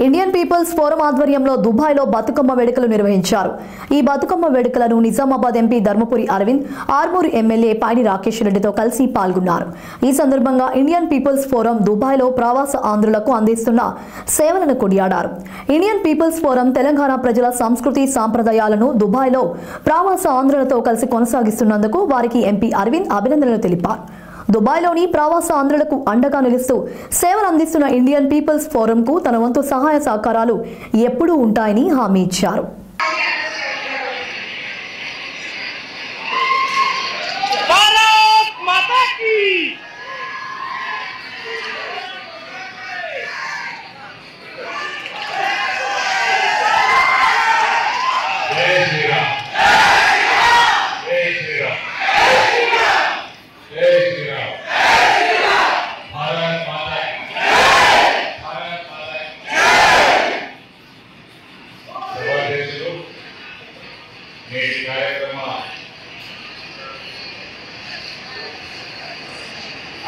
Indian peoples forum ఆధ్వర్యంలో దుబాయ్లో బతుకమ్మ వేడుకలు నిర్వహించారు. ఈ బతుకమ్మ వేడుకలను నిజామాబాద్ ఎంపీ ధర్మపురి అరవింద్, ఆర్మూరు ఎమ్మెల్యే పాడి రాకేష్ రెడ్డితో కలిసి పాల్గొన్నారు. ఈ సందర్భంగా ఇండియన్ పీపుల్స్ ఫోరం దుబాయ్లో ప్రవాస ఆంధ్రులకు అందిస్తున్న సేవలను కొనియాడారు. ఇండియన్ పీపుల్స్ ఫోరం తెలంగాణ ప్రజల సంస్కృతి సాంప్రదాయాలను దుబాయ్లో ప్రవాస ఆంధ్రులతో కలిసి కొనసాగిస్తున్నందుకు వారికి ఎంపీ అరవింద్ అభినందనలు తెలిపారు. దుబాయ్లోని ప్రవాస ఆంధ్రులకు అండగా నిలుస్తూ సేవలు అందిస్తున్న ఇండియన్ పీపుల్స్ ఫోరంకు తన వంతు సహాయ సహకారాలు ఎప్పుడూ ఉంటాయని హామీ ఇచ్చారు.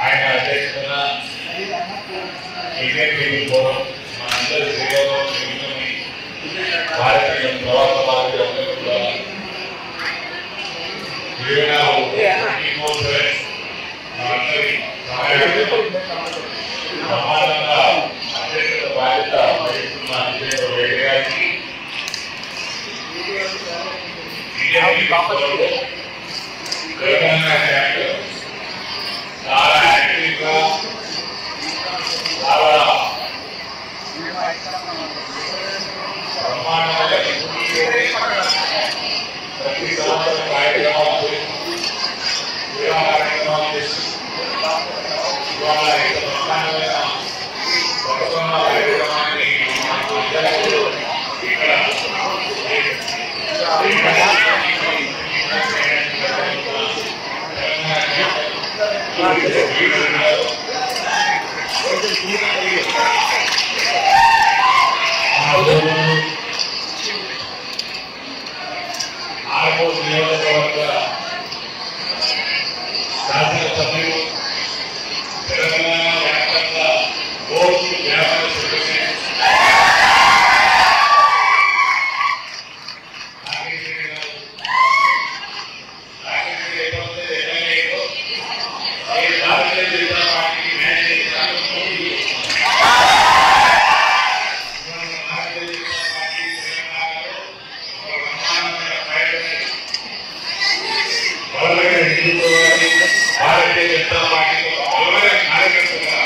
ఆయన అధ్యక్షతన ఇండియన్ పీపుల్స్ ఫోరం మనందరి సేవలో నిమిత్తమై భారతీయ ప్రవాస భారతీయులందరూ కూడా 24/7 మనందరి సహాయార్థం బ్రహ్మాండంగా అధ్యక్షత బాధ్యత వహిస్తున్న అధ్యక్షుడు రెడ్డి గారికి ఇండియన్ పీపుల్స్ ఫోరంలో తెలంగాణ శాఖలో చాలా యాక్టివ్గా చాలా బ్రహ్మాండమైన ప్రతి సంవత్సరం కార్యక్రమాలు చేసి ఇవాళ ఇంత బ్రహ్మాండమైన బతుకమ్మ కార్యక్రమాన్ని ఇక్కడ ఆర్మూరు నియోజకవర్గ శాసనసభ్యులు తెలంగాణ వ్యాప్తంగా కోర్టు వ్యాపార భారతీయ జనతా పార్టీ కార్యకర్తగా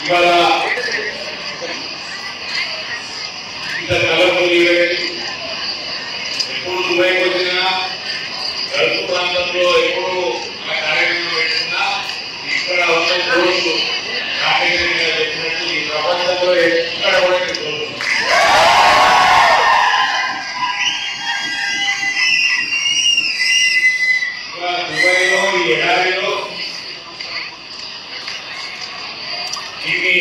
ఇవాళ ఇంత కలర్ఫుల్ ఎప్పుడు దుబాయ్కి వచ్చినా గల్ఫ్ ప్రాంతంలో ఎప్పుడు మన కార్యక్రమం పెట్టినా ఇక్కడ ఉన్న కోర్సు చెప్పినట్టు ఈ ప్రపంచంలో ఎక్కడ కూడా దుబాయ్లో ఈ ఎడారిలో ఇది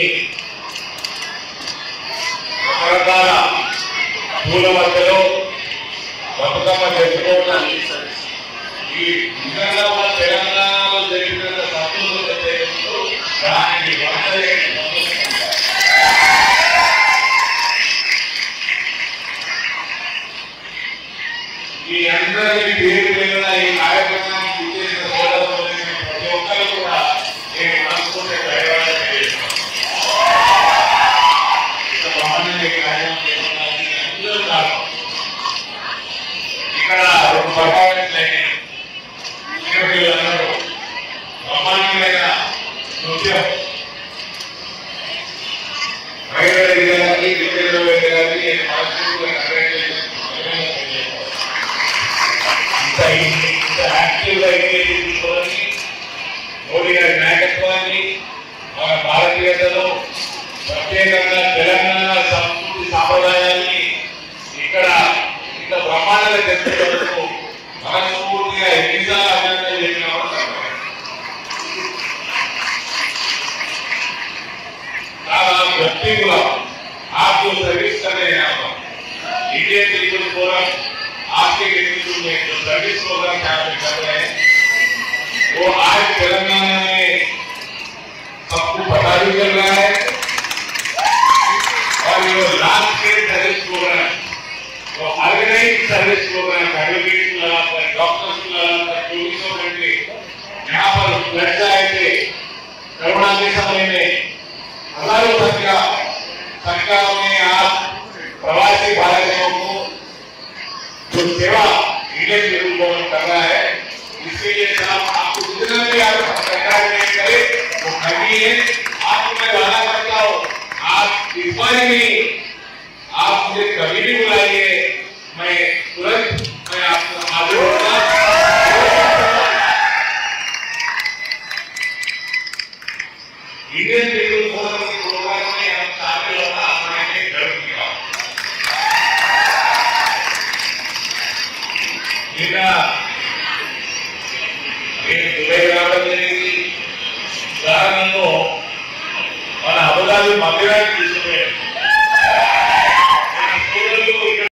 రకరకాల పూల మధ్యలో బతుకమ్మ జరుపుకోవడం ఈ నిజంగా మన తెలంగాణలో జరిగిన సంతోషంతో దానికి ఈ అందరి పేరు పేరున ఈ కార్యక్రమానికి విచ్చేసిన సోదరులు ప్రతి ఒక్కరు కూడా నేను మనసుకుంటే ధన్యవాదాలు తెలియజేస్తున్నాను. అందరూ కాదు ఇక్కడ రెండు పర్ఫార్మెన్స్ అయినాయి. అందరూ బ్రహ్మాండమైన నృత్యం మైరెడ్డి గారికి విజయరావు గారికి నేను మనస్ఫూర్తిగా ఇంత యాక్టివ్గా తీసుకొని మోడీ గారి నాయకత్వాన్ని మన భారతీయతలో ప్రత్యేకంగా తెలంగాణ సంస్కృతి సాంప్రదాయాన్ని ఇక్కడ ఇంత బ్రహ్మాండంగా తెచ్చుకున్నందుకు మనస్ఫూర్తిగా ఎన్నిసార్లు అభినందన చేసిన చాలా వ్యక్తిగా आपको सर्विस कर रहे हैं इंडियन पीपल्स फोरम आपके सर्विस प्रोग्राम यहाँ पे कर रहे हैं నేను దుబాయ్ రావడం జరిగింది. ఉదాహరణను మన అబుదాబి మధ్యరాజు తీసుకుపోయాడు.